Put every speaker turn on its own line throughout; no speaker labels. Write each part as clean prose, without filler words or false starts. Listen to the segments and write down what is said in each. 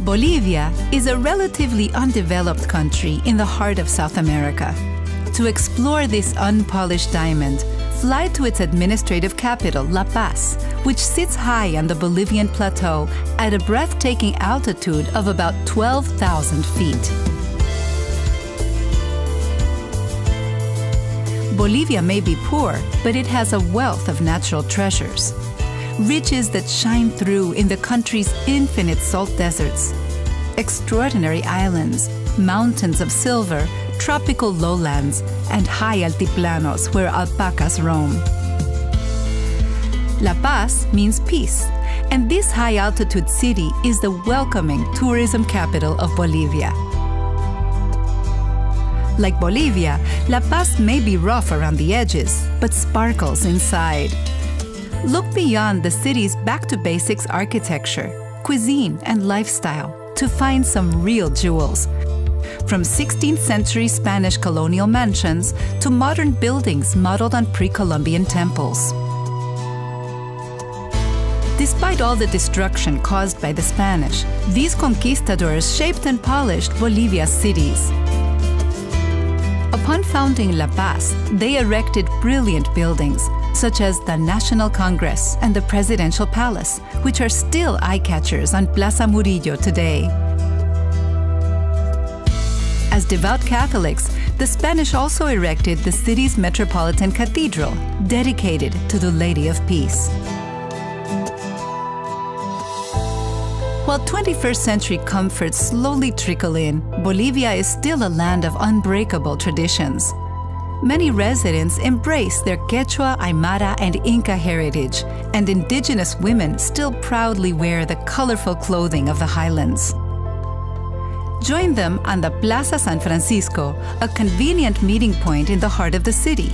Bolivia is a relatively undeveloped country in the heart of South America. To explore this unpolished diamond, fly to its administrative capital, La Paz, which sits high on the Bolivian plateau at a breathtaking altitude of about 12,000 feet. Bolivia may be poor, but it has a wealth of natural treasures. Riches that shine through in the country's infinite salt deserts, extraordinary islands, mountains of silver, tropical lowlands, and high altiplanos where alpacas roam. La Paz means peace, and this high-altitude city is the welcoming tourism capital of Bolivia. Like Bolivia, La Paz may be rough around the edges, but sparkles inside. Look beyond the city's back-to-basics architecture, cuisine, and lifestyle to find some real jewels. From 16th century Spanish colonial mansions to modern buildings modeled on pre-Columbian temples. Despite all the destruction caused by the Spanish, these conquistadors shaped and polished Bolivia's cities. Upon founding La Paz, they erected brilliant buildings, such as the National Congress and the Presidential Palace, which are still eye-catchers on Plaza Murillo today. As devout Catholics, the Spanish also erected the city's Metropolitan Cathedral, dedicated to the Lady of Peace. While 21st century comforts slowly trickle in, Bolivia is still a land of unbreakable traditions. Many residents embrace their Quechua, Aymara, and Inca heritage, and indigenous women still proudly wear the colorful clothing of the highlands. Join them on the Plaza San Francisco, a convenient meeting point in the heart of the city.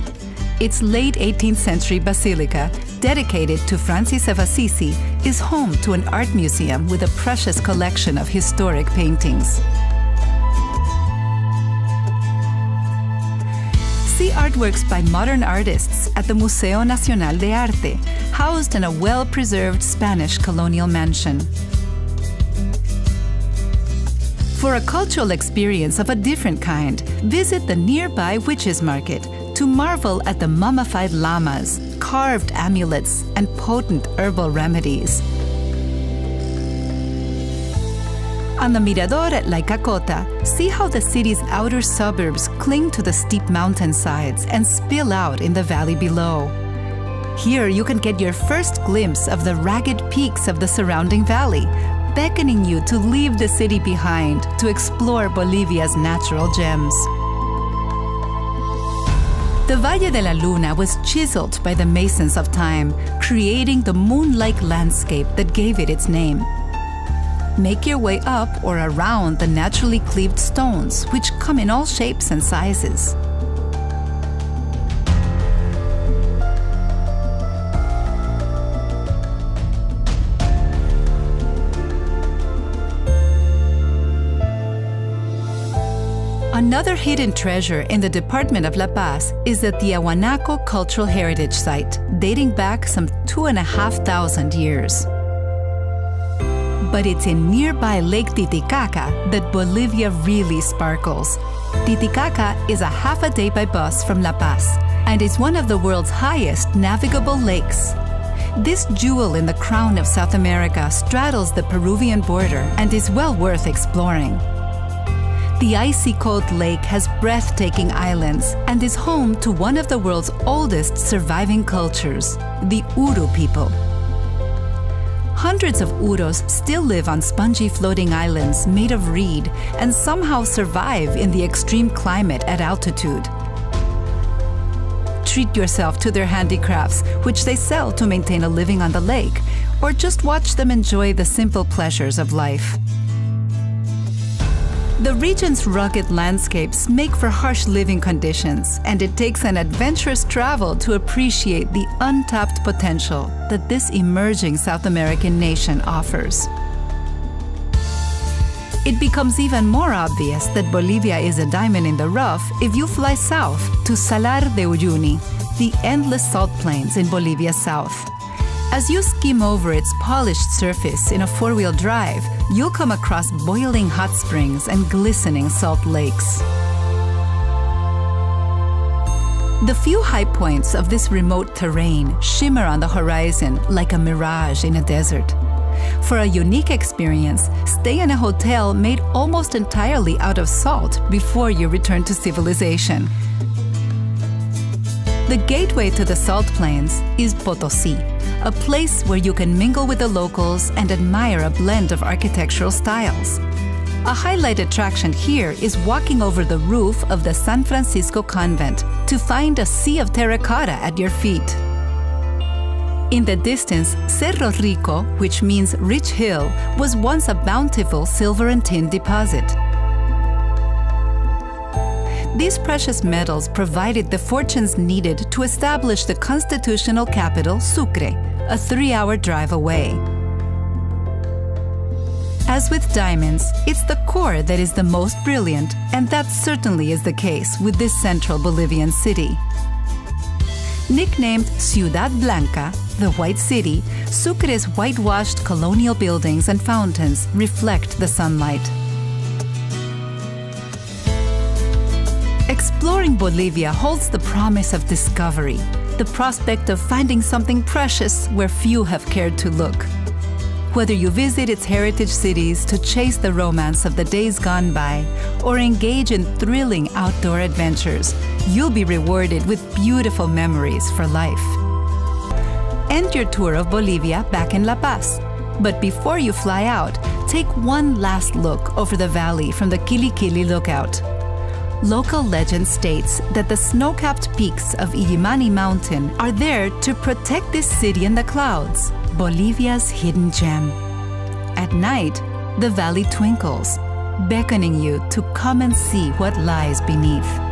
Its late 18th century basilica, dedicated to Francis of Assisi, is home to an art museum with a precious collection of historic paintings. See artworks by modern artists at the Museo Nacional de Arte, housed in a well-preserved Spanish colonial mansion. For a cultural experience of a different kind, visit the nearby Witches' Market to marvel at the mummified llamas, carved amulets, and potent herbal remedies. On the Mirador at La Cacota, see how the city's outer suburbs cling to the steep mountainsides and spill out in the valley below. Here you can get your first glimpse of the ragged peaks of the surrounding valley, beckoning you to leave the city behind to explore Bolivia's natural gems. The Valle de la Luna was chiseled by the masons of time, creating the moon-like landscape that gave it its name. Make your way up or around the naturally cleaved stones, which come in all shapes and sizes. Another hidden treasure in the department of La Paz is the Tiahuanaco Cultural Heritage Site, dating back some 2,500 years. But it's in nearby Lake Titicaca that Bolivia really sparkles. Titicaca is a half a day by bus from La Paz and is one of the world's highest navigable lakes. This jewel in the crown of South America straddles the Peruvian border and is well worth exploring. The icy cold lake has breathtaking islands and is home to one of the world's oldest surviving cultures, the Uru people. Hundreds of Urus still live on spongy floating islands made of reed and somehow survive in the extreme climate at altitude. Treat yourself to their handicrafts, which they sell to maintain a living on the lake, or just watch them enjoy the simple pleasures of life. The region's rugged landscapes make for harsh living conditions, and it takes an adventurous travel to appreciate the untapped potential that this emerging South American nation offers. It becomes even more obvious that Bolivia is a diamond in the rough if you fly south to Salar de Uyuni, the endless salt plains in Bolivia's south. As you skim over its polished surface in a four-wheel drive, you'll come across boiling hot springs and glistening salt lakes. The few high points of this remote terrain shimmer on the horizon like a mirage in a desert. For a unique experience, stay in a hotel made almost entirely out of salt before you return to civilization. The gateway to the salt plains is Potosí, a place where you can mingle with the locals and admire a blend of architectural styles. A highlight attraction here is walking over the roof of the San Francisco convent to find a sea of terracotta at your feet. In the distance, Cerro Rico, which means rich hill, was once a bountiful silver and tin deposit. These precious metals provided the fortunes needed to establish the constitutional capital, Sucre, a 3-hour drive away. As with diamonds, it's the core that is the most brilliant, and that certainly is the case with this central Bolivian city. Nicknamed Ciudad Blanca, the White City, Sucre's whitewashed colonial buildings and fountains reflect the sunlight. Exploring Bolivia holds the promise of discovery, the prospect of finding something precious where few have cared to look. Whether you visit its heritage cities to chase the romance of the days gone by or engage in thrilling outdoor adventures, you'll be rewarded with beautiful memories for life. End your tour of Bolivia back in La Paz. But before you fly out, take one last look over the valley from the Quiliculi lookout. Local legend states that the snow-capped peaks of Illimani Mountain are there to protect this city in the clouds, Bolivia's hidden gem. At night, the valley twinkles, beckoning you to come and see what lies beneath.